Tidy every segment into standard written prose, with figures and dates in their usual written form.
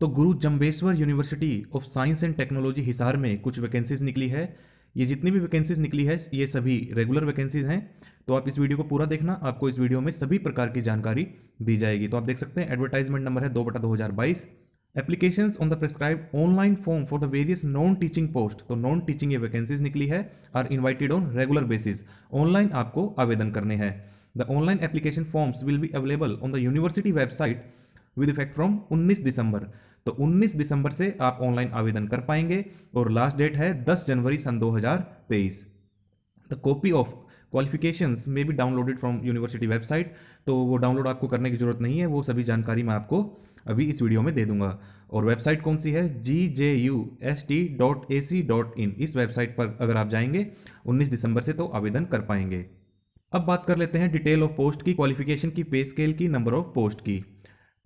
तो गुरु Jambheshwar university of science and technology Hisar में कुछ वैकेंसीज निकली है। ये जितनी भी वैकेंसीज निकली है ये सभी रेगुलर वैकेंसीज हैं। तो आप इस वीडियो को पूरा देखना, आपको इस वीडियो में सभी प्रकार की जानकारी दी जाएगी। तो आप देख सकते हैं एडवर्टाइजमेंट नंबर है 2/2022। Applications on the prescribe online form for the various non teaching post, तो नॉन टीचिंग ये वैकेंसीज निकली है, are invited on regular basis. Online आपको आवेदन करने हैं। The online application forms will be available on the university website with effect from 19 December. तो 19 दिसंबर से आप ऑनलाइन आवेदन कर पाएंगे और लास्ट डेट है 10 जनवरी सन 2023। द कॉपी ऑफ क्वालिफिकेशंस में be downloaded from university website, तो वो डाउनलोड आपको करने की जरूरत नहीं है, वो सभी जानकारी मैं आपको अभी इस वीडियो में दे दूंगा। और वेबसाइट कौन सी है? gjust.ac.in। इस वेबसाइट पर अगर आप जाएंगे 19 दिसंबर से तो आवेदन कर पाएंगे। अब बात कर लेते हैं डिटेल ऑफ पोस्ट की, क्वालिफिकेशन की, पे स्केल की, नंबर ऑफ पोस्ट की।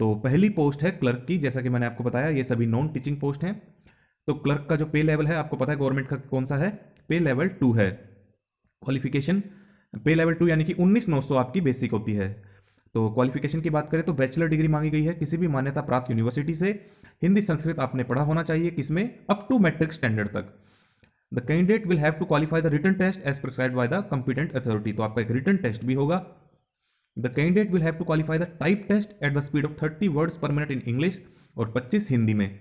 तो पहली पोस्ट है क्लर्क की। जैसा कि मैंने आपको बताया ये सभी नॉन टीचिंग पोस्ट हैं। तो क्लर्क का जो पे लेवल है आपको पता है गवर्नमेंट का कौन सा है? पे लेवल 2 है। क्वालिफिकेशन पे लेवल 2 यानी कि 19,900 आपकी बेसिक होती है। तो क्वालिफिकेशन की बात करें तो बैचलर डिग्री मांगी गई है किसी भी मान्यता प्राप्त यूनिवर्सिटी से। हिंदी संस्कृत आपने पढ़ा होना चाहिए, किसमें? अप टू मैट्रिक स्टैंडर्ड तक। The candidate will have to qualify the written test as prescribed by the competent authority. तो आपका एक रिटन टेस्ट भी होगा। The candidate will have to qualify the type test at the speed of 30 words per minute in English और 25 हिंदी में।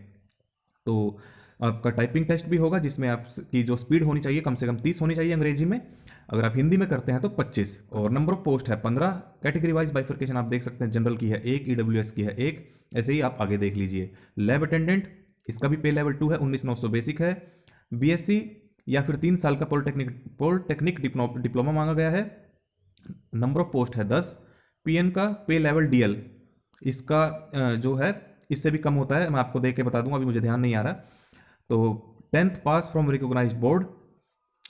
तो आपका typing test भी होगा जिसमें आपकी जो स्पीड होनी चाहिए कम से कम 30 होनी चाहिए अंग्रेजी में, अगर आप हिंदी में करते हैं तो 25। और नंबर ऑफ पोस्ट है 15। कैटेगरी वाइज बाइफर्केशन आप देख सकते हैं, जनरल की है 1, ईडब्ल्यूएस की है 1, ऐसे ही आप आगे देख लीजिए। लैब अटेंडेंट, इसका भी पे लेवल 2 है, 19,900 बेसिक है। बीएससी या फिर 3 साल का पॉलिटेक्निक डिप्लोमा मांगा गया है। नंबर ऑफ पोस्ट है 10। पीएन का पे लेवल डीएल, इसका जो है इससे भी कम होता है, मैं आपको देख के बता दूंगा, अभी मुझे ध्यान नहीं आ रहा। तो 10th pass from recognised board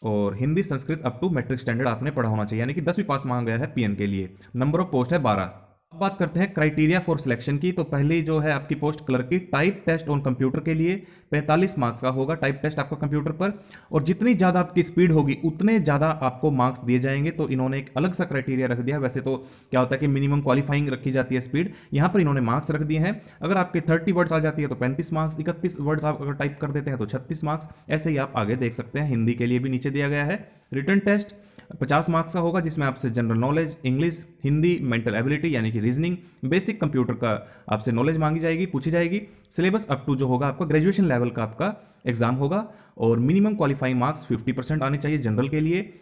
और Hindi Sanskrit up to matric standard आपने पढ़ा होना चाहिए, यानी कि 10वीं पास मांगा गया है पीएन के लिए। नंबर ऑफ पोस्ट है 12। अब बात करते हैं क्राइटेरिया फॉर सिलेक्शन की। तो पहली जो है आपकी पोस्ट क्लर्क की, टाइप टेस्ट ऑन कंप्यूटर के लिए 45 मार्क्स का होगा टाइप टेस्ट आपका कंप्यूटर पर, और जितनी ज़्यादा आपकी स्पीड होगी उतने ज़्यादा आपको मार्क्स दिए जाएंगे। तो इन्होंने एक अलग सा क्राइटेरिया रख दिया है। वैसे तो क्या होता है कि मिनिमम क्वालिफाइंग रखी जाती है स्पीड, यहाँ पर इन्होंने मार्क्स रख दिए हैं। अगर आपके 30 वर्ड्स आ जाती है तो 35 मार्क्स, 31 वर्ड्स आप अगर टाइप कर देते हैं तो 36 मार्क्स, ऐसे ही आप आगे देख सकते हैं। हिंदी के लिए भी नीचे दिया गया है। रिटन टेस्ट 50 मार्क्स का होगा जिसमें आपसे general knowledge, English, Hindi, mental ability यानी कि रीजनिंग, बेसिक कंप्यूटर का आपसे नॉलेज मांगी जाएगी, पूछी जाएगी। सिलेबस अप टू जो होगा आपका ग्रेजुएशन लेवल का आपका एग्जाम होगा, और मिनिमम क्वालिफाइंग मार्क्स 50% आने चाहिए जनरल के लिए,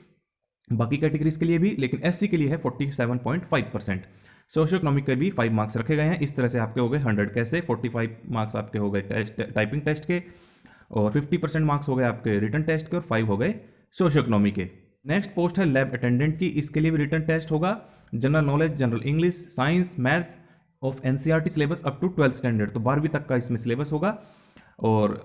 बाकी कैटेगरीज के लिए भी, लेकिन एससी के लिए है 47.5%। सोशियो इकोनॉमिक के भी 5 मार्क्स रखे गए हैं। इस तरह से आपके हो गए 100 कैसे, 45 मार्क्स आपके हो गए टेस्ट टाइपिंग टेस्ट के, और 50% मार्क्स हो गए आपके रिटन टेस्ट के, और 5 हो गए सोशियो इकोनॉमी के। नेक्स्ट पोस्ट है लैब अटेंडेंट की। इसके लिए भी रिटन टेस्ट होगा। General knowledge, general English, science, maths of NCERT syllabus up to 12th standard, तो 12वीं तक का इसमें सिलेबस होगा, और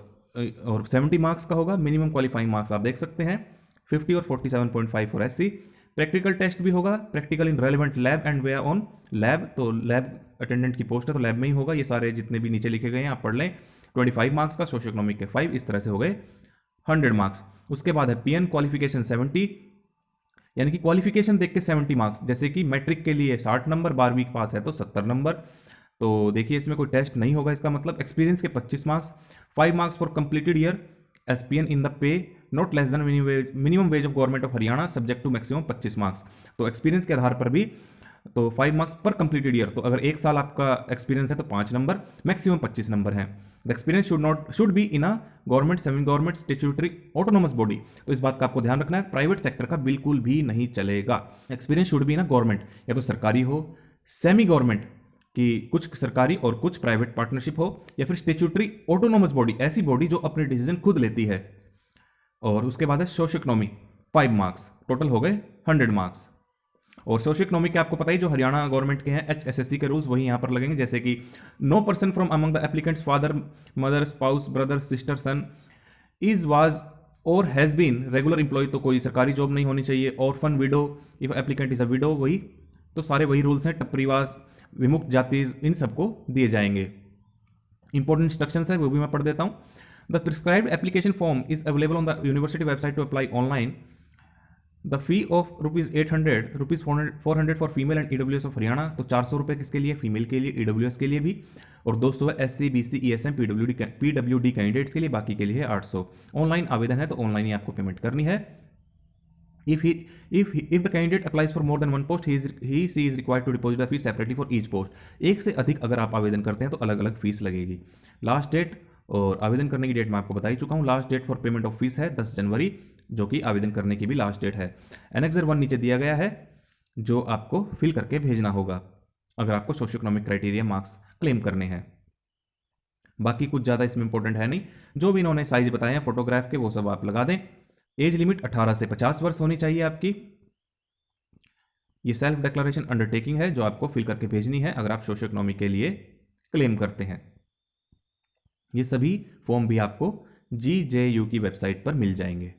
70 मार्क्स का होगा। मिनिमम क्वालिफाइंग मार्क्स आप देख सकते हैं 50 और 47.5 फॉर एससी। प्रैक्टिकल टेस्ट भी होगा, practical in relevant lab and way on lab, तो लैब अटेंडेंट की पोस्ट है तो लैब में ही होगा। ये सारे जितने भी नीचे लिखे गए हैं आप पढ़ लें। 25 मार्क्स का, सोशियो इकोनॉमिक के 5, इस तरह से हो गए 100 मार्क्स। उसके बाद है पीएन क्वालिफिकेशन 70, यानी कि क्वालिफिकेशन देख के 70 मार्क्स, जैसे कि मैट्रिक के लिए 60 नंबर, 12वीं पास है तो 70 नंबर। तो देखिए इसमें कोई टेस्ट नहीं होगा, इसका मतलब एक्सपीरियंस के 25 marks, 5 marks for completed year spent in the pay not less than minimum wage of government of Haryana subject to maximum 25 marks. तो एक्सपीरियंस के आधार पर भी तो 5 मार्क्स पर कंप्लीटेड ईयर, तो अगर 1 साल आपका एक्सपीरियंस है तो 5 नंबर, मैक्सिमम 25 नंबर है। The experience should be in a government, semi government, statutory, autonomous body. तो इस बात का आपको ध्यान रखना है, प्राइवेट सेक्टर का बिल्कुल भी नहीं चलेगा। Experience should be in a government, या तो सरकारी हो, सेमी गवर्नमेंट कि कुछ सरकारी और कुछ प्राइवेट पार्टनरशिप हो, या फिर स्टैट्यूटरी ऑटोनोमस बॉडी, ऐसी बॉडी जो अपने डिसीजन खुद लेती है। और उसके बाद है सोशियो इकोनॉमी 5 मार्क्स, टोटल हो गए 100 मार्क्स। और सोशियो इकोनॉमिक के आपको पता ही जो हरियाणा गवर्नमेंट के हैं HSSC के रूल्स वही यहाँ पर लगेंगे, जैसे कि no person from among the applicants father, mother, spouse, brother, sister, son is was और हैज़ बीन रेगुलर एम्प्लॉय, तो कोई सरकारी जॉब नहीं होनी चाहिए। Orphan, widow, if applicant is a widow, वही तो सारे वही रूल्स हैं। टप्परीवास, विमुक्त जाति, इन सबको दिए जाएंगे। इंपॉर्टेंट इंस्ट्रक्शंस है वो भी मैं पढ़ देता हूँ। The prescribed application form is available on the university website to apply online. The fee of ₹800, ₹400 for female and EWS of Haryana, तो 400 रुपये किसके लिए? फीमेल के लिए, ईडब्ल्यूएस के लिए भी। और 200 है SC BC ESM PWD candidates के लिए, बाकी के लिए 800। ऑनलाइन आवेदन है तो ऑनलाइन ही आपको पेमेंट करनी है। If the candidate applies for more than one post, she is required to deposit the fee separately for each post। एक से अधिक अगर आप आवेदन करते हैं तो अलग अलग फीस लगेगी। लास्ट डेट और आवेदन करने की डेट मैं आपको बता ही चुका हूँ। Last date for payment of fees है 10 जनवरी, जो कि आवेदन करने की भी लास्ट डेट है। एनेक्सर 1 नीचे दिया गया है, जो आपको फिल करके भेजना होगा अगर आपको socio economic criteria marks claim करने हैं। बाकी कुछ ज़्यादा इसमें इंपॉर्टेंट है नहीं, जो भी इन्होंने साइज बताए हैं फोटोग्राफ के वो सब आप लगा दें। एज लिमिट 18 से 50 वर्ष होनी चाहिए आपकी। ये सेल्फ डिक्लेरेशन अंडरटेकिंग है जो आपको फिल करके भेजनी है अगर आप सोशियो इकोनॉमी के लिए क्लेम करते हैं। ये सभी फॉर्म भी आपको GJU की वेबसाइट पर मिल जाएंगे।